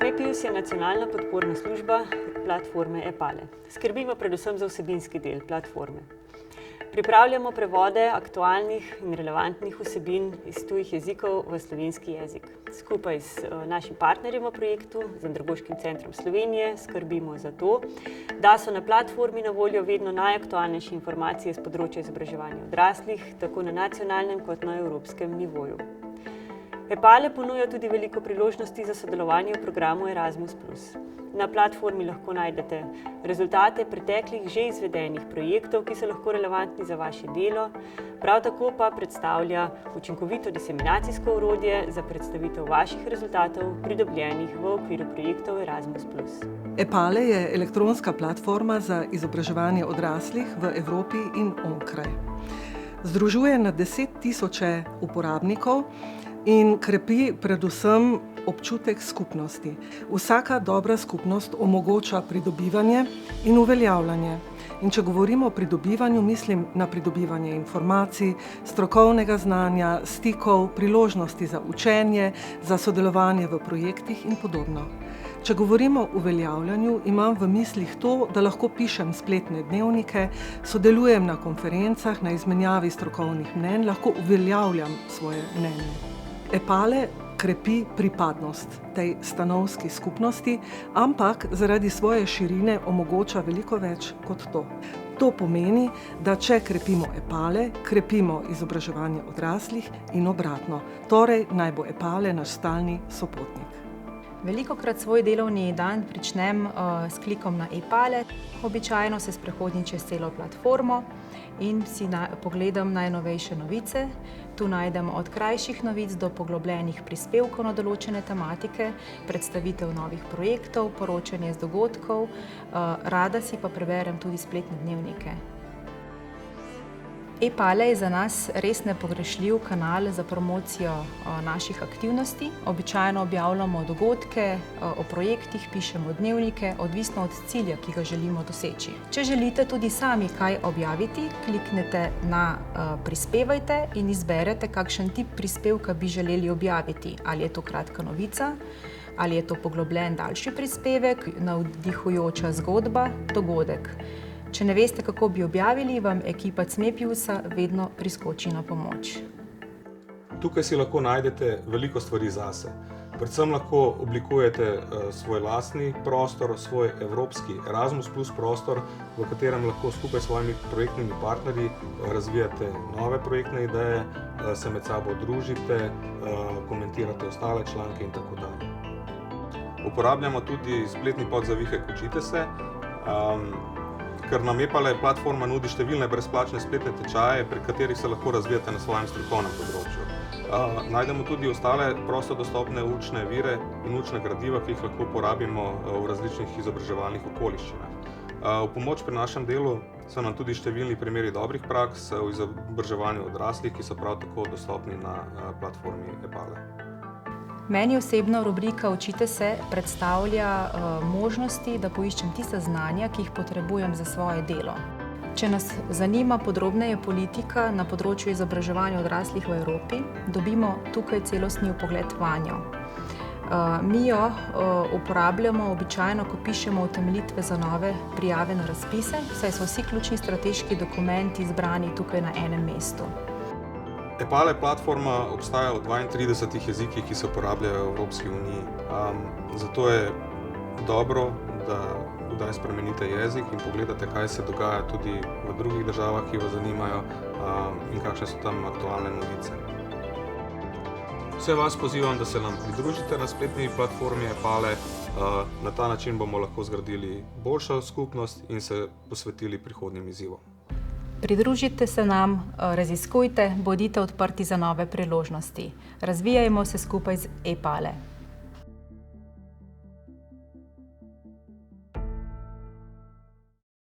SMEPIUS je nacionalna podporna služba platforme Epale. Skrbimo predvsem za vsebinski del platforme. Pripravljamo prevode aktualnih in relevantnih vsebin iz tujih jezikov v slovenski jezik. Skupaj s našim partnerjem v projektu, z Andragoškim centrom Slovenije, skrbimo za to, da so na platformi na voljo vedno najaktualnejše informacije z področja izobraževanja odraslih, tako na nacionalnem kot na evropskem nivoju. Epale ponuja tudi veliko priložnosti za sodelovanje v programu Erasmus+. Na platformi lahko najdete rezultate preteklih že izvedenih projektov, ki so lahko relevantni za vaše delo, prav tako pa predstavlja učinkovito diseminacijsko orodje za predstavitev vaših rezultatov, pridobljenih v okviru projektov Erasmus+. Epale je elektronska platforma za izobraževanje odraslih v Evropi in onkraj. Združuje na 10 tisoče uporabnikov in krepi predvsem občutek skupnosti. Vsaka dobra skupnost omogoča pridobivanje in uveljavljanje. In če govorimo o pridobivanju, mislim na pridobivanje informacij, strokovnega znanja, stikov, priložnosti za učenje, za sodelovanje v projektih in podobno. Če govorimo o uveljavljanju, imam v mislih to, da lahko pišem spletne dnevnike, sodelujem na konferencah, na izmenjavi strokovnih mnenj, lahko uveljavljam svoje mnenje. Epale krepi pripadnost tej stanovski skupnosti, ampak zaradi svoje širine omogoča veliko več kot to. To pomeni, da če krepimo Epale, krepimo izobraževanje odraslih in obratno. Torej, naj bo Epale naš stalni sopotnik. Velikokrat svoj delovni dan pričnem s klikom na Epale. Običajno se sprehodim čez celo platformo in si pogledam najnovejše novice. Tu najdem od krajših novic do poglobljenih prispevkov na določene tematike, predstavitev novih projektov, poročanje z dogodkov, rada si pa preberem tudi spletne dnevnike. Epale je za nas res nepogrešljiv kanal za promocijo naših aktivnosti. Običajno objavljamo dogodke o projektih, pišemo dnevnike, odvisno od cilja, ki ga želimo doseči. Če želite tudi sami kaj objaviti, kliknete na prispevajte in izberete, kakšen tip prispevka bi želeli objaviti. Ali je to kratka novica, ali je to poglobljen daljši prispevek, navdihujoča zgodba, dogodek. Če ne veste, kako bi objavili, vam ekipa SMEPIUS-a vedno priskoči na pomoč. Tukaj si lahko najdete veliko stvari zase. Predvsem lahko oblikujete svoj lastni prostor, svoj evropski Erasmus+ prostor, v katerem lahko skupaj s svojimi projektnimi partnerji razvijate nove projektne ideje, se med sabo družite, komentirate ostale članke in tako dalje. Uporabljamo tudi spletni podzavihek Učite se, ker nam Epale platforma nudi številne brezplačne spletne tečaje, prek katerih se lahko razvijate na svojem strokovnem področju. Najdemo tudi ostale prosto dostopne učne vire in učne gradiva, ki jih lahko uporabimo v različnih izobraževalnih okoliščinah. V pomoč pri našem delu so nam tudi številni primeri dobrih praks v izobraževanju odraslih, ki so prav tako dostopni na platformi Epale. Meni osebno rubrika Učite se predstavlja možnosti, da poiščem tista znanja, ki jih potrebujem za svoje delo. Če nas zanima podrobneje politika na področju izobraževanja odraslih v Evropi, dobimo tukaj celostni vpogled vanjo. Mi jo uporabljamo običajno, ko pišemo utemeljitve za nove prijave na razpise, saj so vsi ključni strateški dokumenti zbrani tukaj na enem mestu. Epale platforma obstaja v 32 jezikih, ki se uporabljajo v Evropski uniji. Zato je dobro, da kdaj spremenite jezik in pogledate, kaj se dogaja tudi v drugih državah, ki vas zanimajo in kakšne so tam aktualne novice. Vse vas pozivam, da se nam pridružite na spletni platformi Epale. Na ta način bomo lahko zgradili boljšo skupnost in se posvetili prihodnjim izzivom. Pridružite se nam, raziskujte, bodite odprti za nove priložnosti. Razvijajmo se skupaj z Epale.